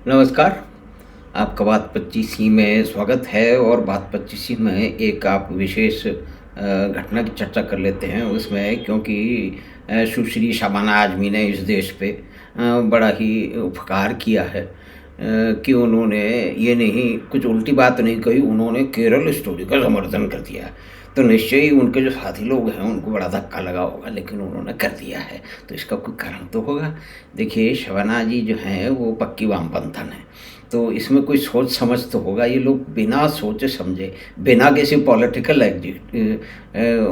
नमस्कार, आपका बात 25 में स्वागत है और बात 25 में एक आप विशेष घटना की चर्चा कर लेते हैं उसमें क्योंकि सुश्री शबाना आज़मी ने इस देश पे बड़ा ही उपकार किया है कि उन्होंने ये नहीं कुछ उल्टी बात नहीं कही, उन्होंने केरल स्टोरी का समर्थन कर दिया। तो निश्चय ही उनके जो साथी लोग हैं उनको बड़ा धक्का लगा होगा, लेकिन उन्होंने कर दिया है, तो इसका कोई कारण तो होगा। देखिए शबाना जी जो हैं वो पक्की वामपंथन है, तो इसमें कोई सोच समझ तो होगा। ये लोग बिना सोचे समझे, बिना किसी पॉलिटिकल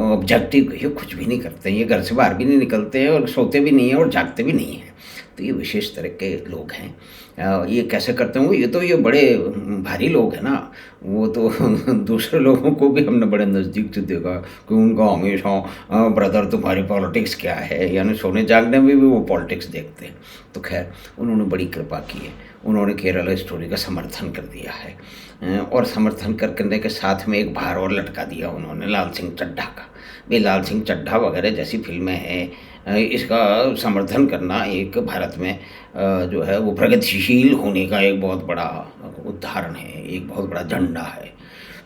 ऑब्जेक्टिव ये कुछ भी नहीं करते हैं। ये घर से बाहर भी नहीं निकलते हैं और सोते भी नहीं हैं और जागते भी नहीं हैं। तो ये विशेष तरह के लोग हैं। ये कैसे करते हैं वो, ये बड़े भारी लोग हैं ना। वो तो दूसरे लोगों को भी हमने बड़े नज़दीक से देखा कि उनका हमेशा ब्रदर तुम्हारी पॉलिटिक्स क्या है, यानी सोने जागने में भी वो पॉलिटिक्स देखते हैं। तो खैर उन्होंने बड़ी कृपा की है, उन्होंने केरला स्टोरी का समर्थन कर दिया है और समर्थन करने के साथ में एक भार और लटका दिया उन्होंने लाल सिंह चड्ढा का। भाई लाल सिंह चड्ढा वगैरह जैसी फिल्में हैं, इसका समर्थन करना एक भारत में जो है वो प्रगतिशील होने का एक बहुत बड़ा उदाहरण है, एक बहुत बड़ा झंडा है।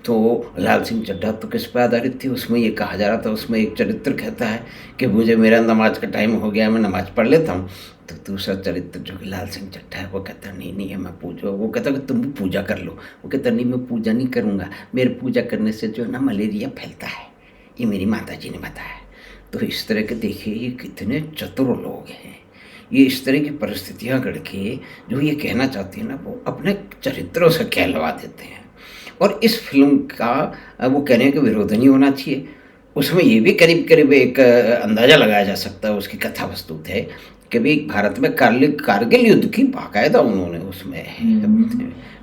तो लाल सिंह चड्ढा तो किस पे आधारित थी, उसमें ये कहा जा रहा था, उसमें एक चरित्र कहता है कि मुझे मेरा नमाज का टाइम हो गया, मैं नमाज पढ़ लेता हूँ। तो दूसरा चरित्र जो कि लाल सिंह चड्ढा है वो कहता नहीं नहीं है मैं पूजा, वो कहता कि तुम भी पूजा कर लो। वो कहता नहीं मैं पूजा नहीं करूँगा, मेरे पूजा करने से जो है ना मलेरिया फैलता है, ये मेरी माता जी ने बताया। तो इस तरह के देखिए ये कितने चतुर लोग हैं। ये इस तरह की परिस्थितियाँ गढ़ के जो ये कहना चाहती है ना वो अपने चरित्रों से कहलवा देते हैं। और इस फिल्म का वो कहने का विरोध नहीं होना चाहिए। उसमें ये भी करीब करीब एक अंदाज़ा लगाया जा सकता है, उसकी कथा वस्तु है कि भाई भारत में कारगिल युद्ध की बाकायदा उन्होंने उसमें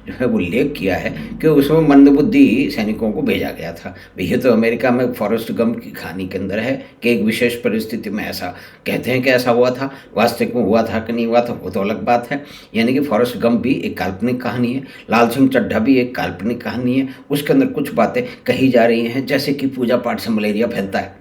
जो है उल्लेख किया है कि उसमें मंदबुद्धि सैनिकों को भेजा गया था। भैया तो अमेरिका में फॉरेस्ट गंप की कहानी के अंदर है कि एक विशेष परिस्थिति में ऐसा कहते हैं कि ऐसा हुआ था, वास्तविक में हुआ था कि नहीं हुआ था वो तो अलग बात है। यानी कि फॉरेस्ट गंप भी एक काल्पनिक कहानी है, लाल सिंह चड्ढा भी एक काल्पनिक कहानी है। उसके अंदर कुछ बातें कही जा रही हैं जैसे कि पूजा पाठ से मलेरिया फैलता है,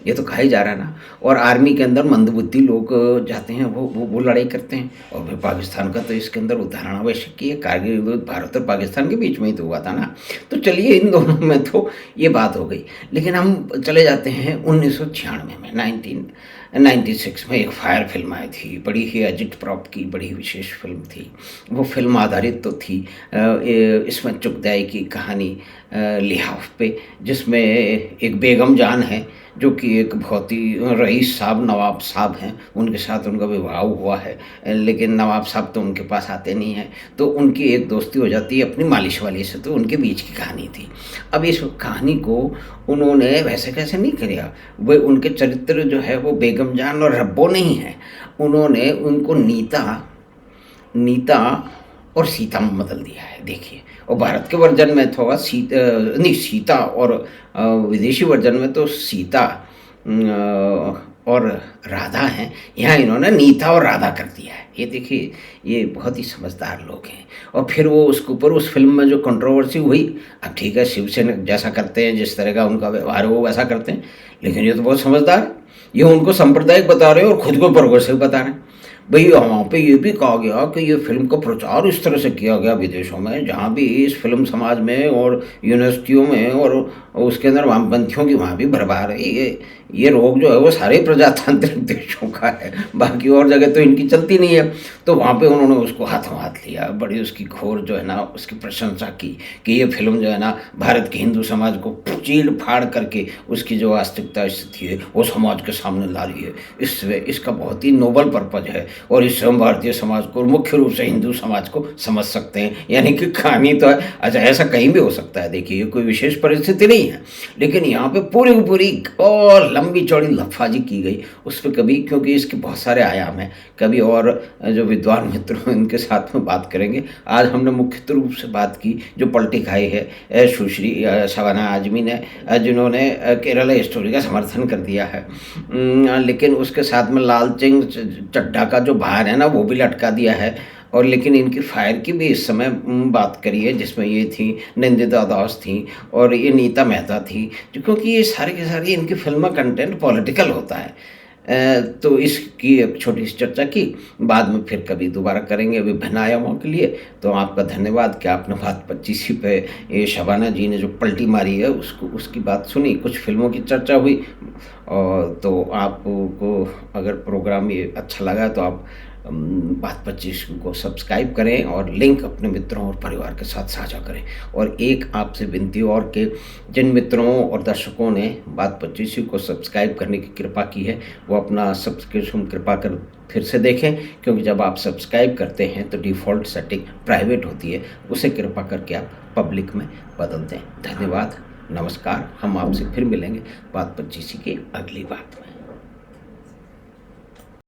ये तो कहा ही जा रहा है ना। और आर्मी के अंदर मंदबुद्धि लोग जाते हैं, वो लड़ाई करते हैं। और फिर पाकिस्तान का तो इसके अंदर उदाहरण आवश्यक ही है, कारगिल युद्ध भारत और पाकिस्तान के बीच में ही तो हुआ था ना। तो चलिए इन दोनों में तो ये बात हो गई, लेकिन हम चले जाते हैं 1996 में, 1996 में एक फायर फिल्म आई थी, बड़ी ही अजित प्रॉप की बड़ी विशेष फिल्म थी। वो फिल्म आधारित तो थी इसमें चुगदाई की कहानी लिहाफ पे, जिसमें एक बेगम जान है जो कि एक बहुत ही रईस साहब नवाब साहब हैं, उनके साथ उनका विवाह हुआ है, लेकिन नवाब साहब तो उनके पास आते नहीं हैं। तो उनकी एक दोस्ती हो जाती है अपनी मालिश वाली से, तो उनके बीच की कहानी थी। अब इस कहानी को उन्होंने वैसे कैसे नहीं किया, वो उनके चरित्र जो है वो बेगम जान और रब्बो नहीं है, उन्होंने उनको नीता और सीता में बदल दिया है। देखिए, और भारत के वर्जन में थोड़ा सीता और विदेशी वर्जन में तो सीता और राधा हैं, यहाँ इन्होंने नीता और राधा कर दिया है। ये देखिए ये बहुत ही समझदार लोग हैं। और फिर वो उसके ऊपर उस फिल्म में जो कंट्रोवर्सी हुई, अब ठीक है शिवसेना जैसा करते हैं, जिस तरह का उनका व्यवहार है वो वैसा करते हैं, लेकिन ये तो बहुत समझदार है। ये उनको सांप्रदायिक बता रहे हैं और खुद को प्रोग्रेसिव बता रहे हैं। भई वहाँ पे ये भी कहा गया कि ये फ़िल्म का प्रचार इस तरह से किया गया विदेशों में, जहाँ भी इस फ़िल्म समाज में और यूनिवर्सिटियों में और उसके अंदर वामपंथियों की वहाँ भी भरमार है। ये रोग जो है वो सारे प्रजातांत्रिक देशों का है, बाकी और जगह तो इनकी चलती नहीं है। तो वहाँ पे उन्होंने उसको हाथों हाथ लिया, बड़ी उसकी घोर जो है ना उसकी प्रशंसा की कि ये फ़िल्म जो है ना भारत के हिंदू समाज को चीड़ फाड़ करके उसकी जो वास्तविकता स्थिति है वो समाज के सामने ला रही है। इसका बहुत ही नोबल पर्पज है और इससे हम भारतीय समाज को मुख्य रूप से हिंदू समाज को समझ सकते हैं। यानी कि कहानी तो है, अच्छा ऐसा कहीं भी हो सकता है। देखिए ये कोई विशेष परिस्थिति नहीं है, लेकिन यहाँ पे पूरी की पूरी और लंबी चौड़ी लफाजी की गई उस पर कभी, क्योंकि इसके बहुत सारे आयाम हैं, कभी और जो विद्वान मित्र हैं इनके साथ में बात करेंगे। आज हमने मुख्य रूप से बात की जो पलटी खाई है सुश्री शबाना आज़मी ने, जिन्होंने केरला स्टोरी का समर्थन कर दिया है, लेकिन उसके साथ में लाल सिंह चड्ढा का जो भार है ना वो भी लटका दिया है। और लेकिन इनकी फायर की भी इस समय बात करी है, जिसमें ये थी निंदिता दास थी और ये नीता मेहता थी, क्योंकि ये सारे के सारे इनकी फिल्म का कंटेंट पॉलिटिकल होता है। तो इसकी एक छोटी सी चर्चा की, बाद में फिर कभी दोबारा करेंगे विभिन्न आयामों के लिए। तो आपका धन्यवाद कि आपने बात 25 पे ये शबाना जी ने जो पलटी मारी है उसको उसकी बात सुनी, कुछ फ़िल्मों की चर्चा हुई। और तो आपको अगर प्रोग्राम ये अच्छा लगा तो आप बात 25 को सब्सक्राइब करें और लिंक अपने मित्रों और परिवार के साथ साझा करें। और एक आपसे विनती और कि जिन मित्रों और दर्शकों ने बात 25 को सब्सक्राइब करने की कृपा की है, वो अपना सब्सक्रिप्शन कृपा कर फिर से देखें, क्योंकि जब आप सब्सक्राइब करते हैं तो डिफ़ॉल्ट सेटिंग प्राइवेट होती है, उसे कृपा करके आप पब्लिक में बदल दें। धन्यवाद, नमस्कार। हम आपसे फिर मिलेंगे बात 25 की अगली बात में।